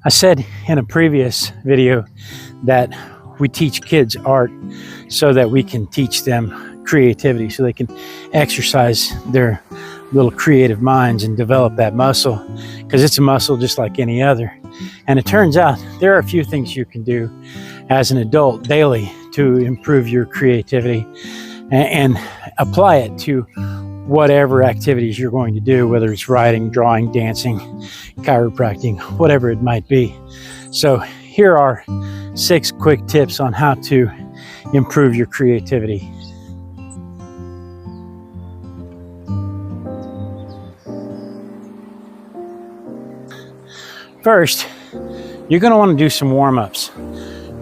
I said in a previous video that we teach kids art so that we can teach them creativity, so they can exercise their little creative minds and develop that muscle, because it's a muscle just like any other. And it turns out there are a few things you can do as an adult daily to improve your creativity and apply it to whatever activities you're going to do, whether it's writing, drawing, dancing, chiropractic, whatever it might be. So here are 6 quick tips on how to improve your creativity. First, you're going to want to do some warm-ups.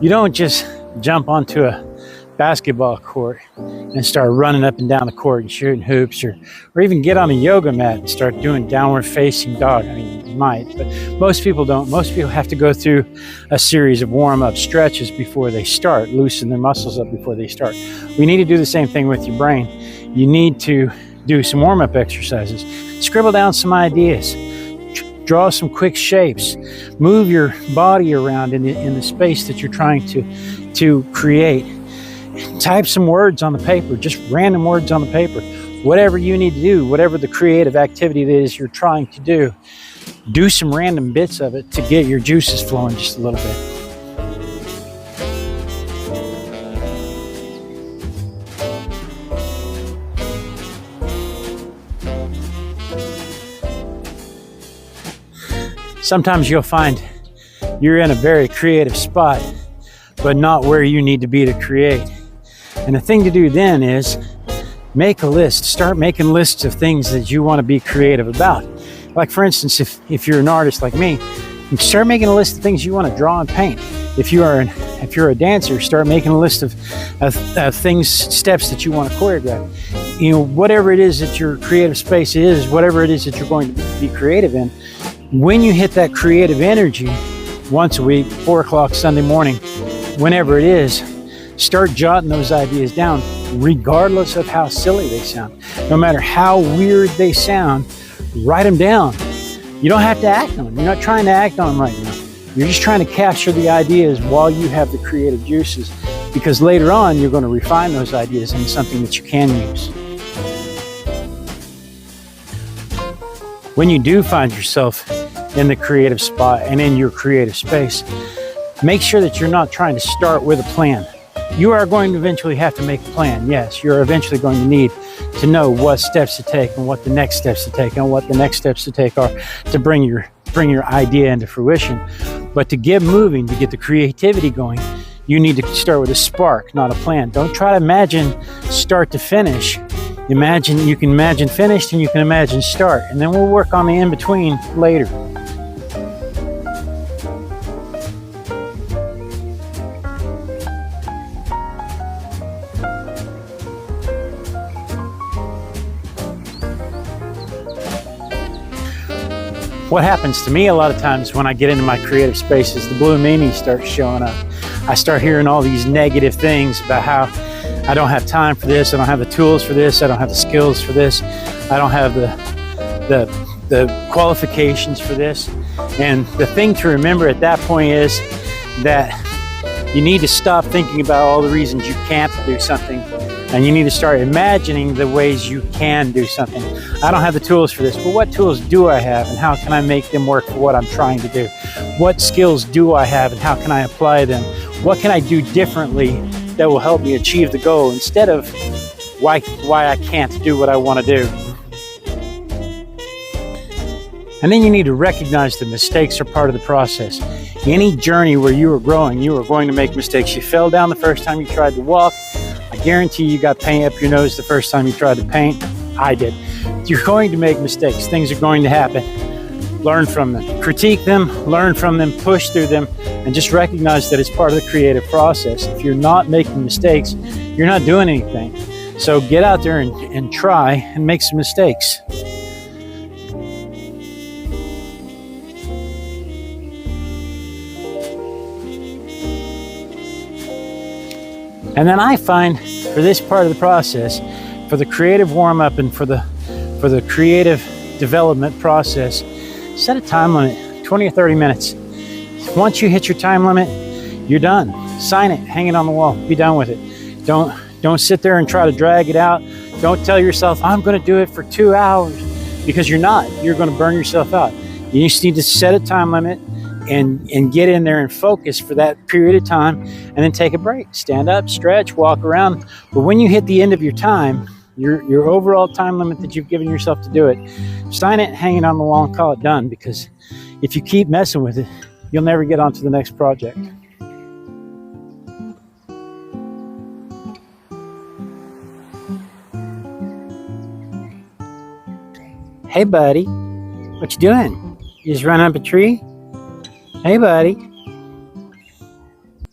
You don't just jump onto a basketball court and start running up and down the court and shooting hoops, or even get on a yoga mat and start doing downward facing dog. I mean, you might, but most people don't. Most people have to go through a series of warm-up stretches before they start, loosen their muscles up before they start. We need to do the same thing with your brain. You need to do some warm-up exercises. Scribble down some ideas. Draw some quick shapes. Move your body around in the space that you're trying to create. Type some words on the paper, just random words on the paper. Whatever you need to do, whatever the creative activity it is you're trying to do some random bits of it to get your juices flowing just a little bit. Sometimes you'll find you're in a very creative spot, but not where you need to be to create. And the thing to do then is make a list. Start making lists of things that you want to be creative about. Like, for instance, if you're an artist like me, you start making a list of things you want to draw and paint. If you're a dancer, start making a list of things, steps that you want to choreograph. You know, whatever it is that your creative space is, whatever it is that you're going to be creative in, when you hit that creative energy once a week, 4 o'clock Sunday morning, whenever it is, start jotting those ideas down, regardless of how silly they sound. No matter how weird they sound, write them down. You don't have to act on them. You're not trying to act on them right now. You're just trying to capture the ideas while you have the creative juices, because later on you're going to refine those ideas into something that you can use. When you do find yourself in the creative spot and in your creative space, make sure that you're not trying to start with a plan. You are going to eventually have to make a plan. Yes, you're eventually going to need to know what steps to take and what the next steps to take and what the next steps to take are to bring your idea into fruition. But to get moving, to get the creativity going, you need to start with a spark, not a plan. Don't try to imagine start to finish. You can imagine finished and you can imagine start, and then we'll work on the in-between later. What happens to me a lot of times when I get into my creative space is the blue meanie starts showing up. I start hearing all these negative things about how I don't have time for this, I don't have the tools for this, I don't have the skills for this, I don't have the qualifications for this. And the thing to remember at that point is that you need to stop thinking about all the reasons you can't do something, and you need to start imagining the ways you can do something. I don't have the tools for this, but what tools do I have, and how can I make them work for what I'm trying to do? What skills do I have, and how can I apply them? What can I do differently that will help me achieve the goal, instead of why I can't do what I want to do? And then you need to recognize that mistakes are part of the process. Any journey where you are growing, you are going to make mistakes. You fell down the first time you tried to walk. I guarantee you got paint up your nose the first time you tried to paint. I did. You're going to make mistakes. Things are going to happen. Learn from them. Critique them, learn from them, push through them, and just recognize that it's part of the creative process. If you're not making mistakes, you're not doing anything. So get out there and try and make some mistakes. And then I find for this part of the process, for the creative warm-up and for the creative development process, set a time limit, 20 or 30 minutes. Once you hit your time limit, you're done. Sign it, hang it on the wall, be done with it. Don't sit there and try to drag it out. Don't tell yourself, I'm going to do it for 2 hours, because you're not. You're going to burn yourself out. You just need to set a time limit and get in there and focus for that period of time, and then take a break. Stand up, stretch, walk around. But when you hit the end of your time, your overall time limit that you've given yourself to do it, sign it, hang it on the wall, and call it done. Because if you keep messing with it, you'll never get on to the next project. Hey buddy, what you doing? You just running up a tree? Hey buddy.